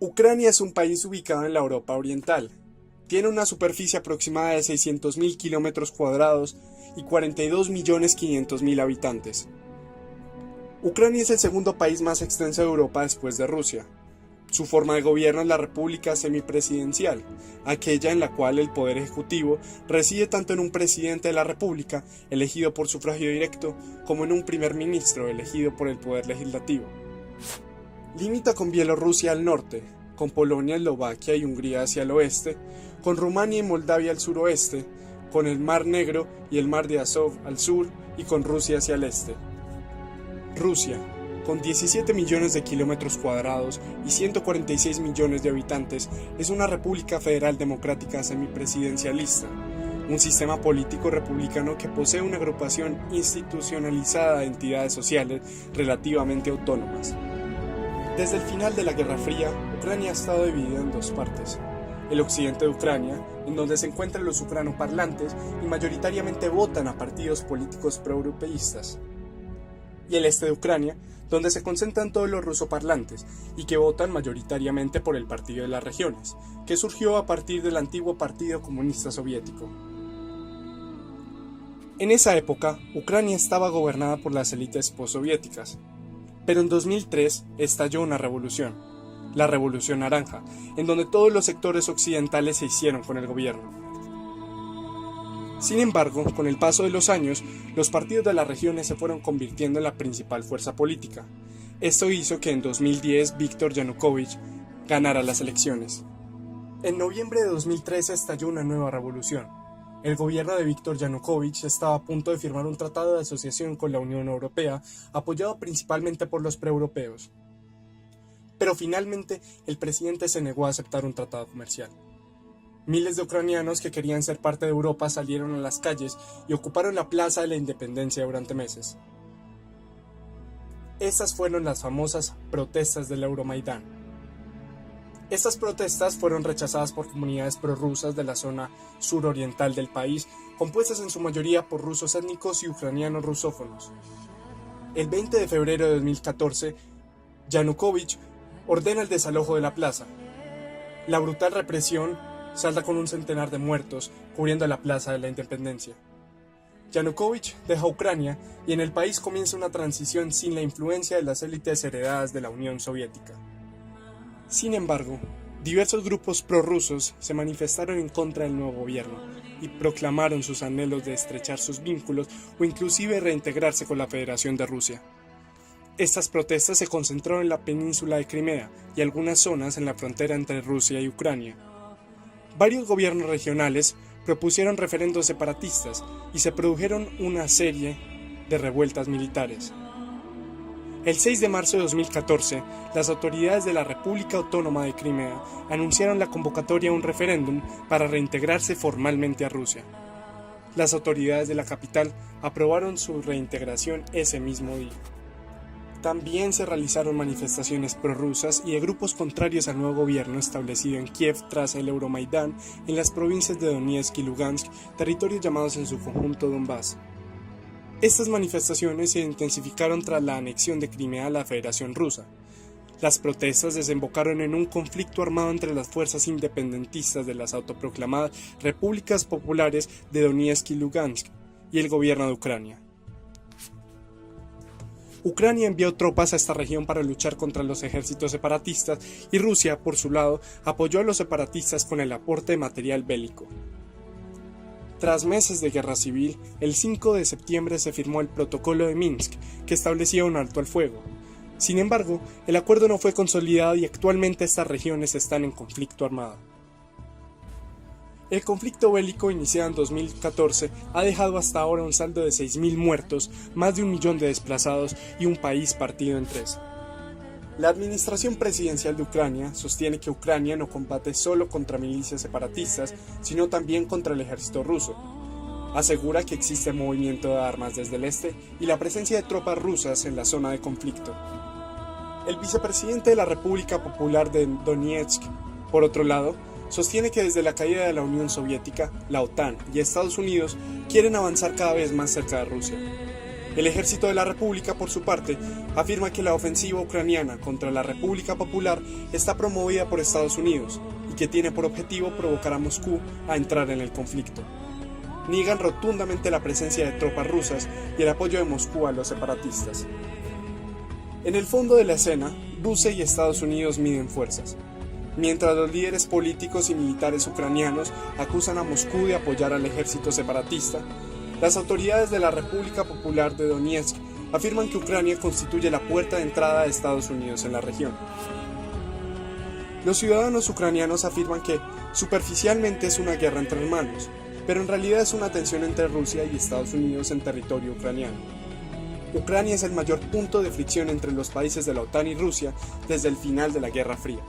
Ucrania es un país ubicado en la Europa Oriental. Tiene una superficie aproximada de 600.000 kilómetros cuadrados y 42.500.000 habitantes. Ucrania es el segundo país más extenso de Europa después de Rusia. Su forma de gobierno es la república semipresidencial, aquella en la cual el poder ejecutivo reside tanto en un presidente de la república, elegido por sufragio directo, como en un primer ministro, elegido por el poder legislativo. Limita con Bielorrusia al norte, con Polonia, Eslovaquia y Hungría hacia el oeste, con Rumania y Moldavia al suroeste, con el Mar Negro y el Mar de Azov al sur y con Rusia hacia el este. Rusia, con 17 millones de kilómetros cuadrados y 146 millones de habitantes, es una república federal democrática semipresidencialista, un sistema político republicano que posee una agrupación institucionalizada de entidades sociales relativamente autónomas. Desde el final de la Guerra Fría, Ucrania ha estado dividida en dos partes. El occidente de Ucrania, en donde se encuentran los ucranoparlantes y mayoritariamente votan a partidos políticos proeuropeístas. Y el este de Ucrania, donde se concentran todos los rusoparlantes y que votan mayoritariamente por el Partido de las Regiones, que surgió a partir del antiguo Partido Comunista Soviético. En esa época, Ucrania estaba gobernada por las élites postsoviéticas. Pero en 2003 estalló una revolución, la Revolución Naranja, en donde todos los sectores occidentales se hicieron con el gobierno. Sin embargo, con el paso de los años, los partidos de las regiones se fueron convirtiendo en la principal fuerza política. Esto hizo que en 2010 Viktor Yanukovych ganara las elecciones. En noviembre de 2013 estalló una nueva revolución. El gobierno de Viktor Yanukovych estaba a punto de firmar un tratado de asociación con la Unión Europea, apoyado principalmente por los preeuropeos. Pero finalmente, el presidente se negó a aceptar un tratado comercial. Miles de ucranianos que querían ser parte de Europa salieron a las calles y ocuparon la Plaza de la Independencia durante meses. Estas fueron las famosas protestas del Euromaidán. Estas protestas fueron rechazadas por comunidades prorrusas de la zona suroriental del país, compuestas en su mayoría por rusos étnicos y ucranianos rusófonos. El 20 de febrero de 2014, Yanukovych ordena el desalojo de la plaza. La brutal represión salda con un centenar de muertos, cubriendo la Plaza de la Independencia. Yanukovych deja Ucrania y en el país comienza una transición sin la influencia de las élites heredadas de la Unión Soviética. Sin embargo, diversos grupos prorrusos se manifestaron en contra del nuevo gobierno y proclamaron sus anhelos de estrechar sus vínculos o inclusive reintegrarse con la Federación de Rusia. Estas protestas se concentraron en la península de Crimea y algunas zonas en la frontera entre Rusia y Ucrania. Varios gobiernos regionales propusieron referendos separatistas y se produjeron una serie de revueltas militares. El 6 de marzo de 2014, las autoridades de la República Autónoma de Crimea anunciaron la convocatoria a un referéndum para reintegrarse formalmente a Rusia. Las autoridades de la capital aprobaron su reintegración ese mismo día. También se realizaron manifestaciones prorrusas y de grupos contrarios al nuevo gobierno establecido en Kiev tras el Euromaidán en las provincias de Donetsk y Lugansk, territorios llamados en su conjunto Donbass. Estas manifestaciones se intensificaron tras la anexión de Crimea a la Federación Rusa. Las protestas desembocaron en un conflicto armado entre las fuerzas independentistas de las autoproclamadas Repúblicas Populares de Donetsk y Lugansk y el gobierno de Ucrania. Ucrania envió tropas a esta región para luchar contra los ejércitos separatistas y Rusia, por su lado, apoyó a los separatistas con el aporte de material bélico. Tras meses de guerra civil, el 5 de septiembre se firmó el Protocolo de Minsk, que establecía un alto al fuego. Sin embargo, el acuerdo no fue consolidado y actualmente estas regiones están en conflicto armado. El conflicto bélico iniciado en 2014 ha dejado hasta ahora un saldo de 6.000 muertos, más de 1 millón de desplazados y un país partido en tres. La administración presidencial de Ucrania sostiene que Ucrania no combate solo contra milicias separatistas, sino también contra el ejército ruso. Asegura que existe movimiento de armas desde el este y la presencia de tropas rusas en la zona de conflicto. El vicepresidente de la República Popular de Donetsk, por otro lado, sostiene que desde la caída de la Unión Soviética, la OTAN y Estados Unidos quieren avanzar cada vez más cerca de Rusia. El ejército de la República, por su parte, afirma que la ofensiva ucraniana contra la República Popular está promovida por Estados Unidos y que tiene por objetivo provocar a Moscú a entrar en el conflicto. Niegan rotundamente la presencia de tropas rusas y el apoyo de Moscú a los separatistas. En el fondo de la escena, Rusia y Estados Unidos miden fuerzas. Mientras los líderes políticos y militares ucranianos acusan a Moscú de apoyar al ejército separatista, las autoridades de la República Popular de Donetsk afirman que Ucrania constituye la puerta de entrada de Estados Unidos en la región. Los ciudadanos ucranianos afirman que, superficialmente, es una guerra entre hermanos, pero en realidad es una tensión entre Rusia y Estados Unidos en territorio ucraniano. Ucrania es el mayor punto de fricción entre los países de la OTAN y Rusia desde el final de la Guerra Fría.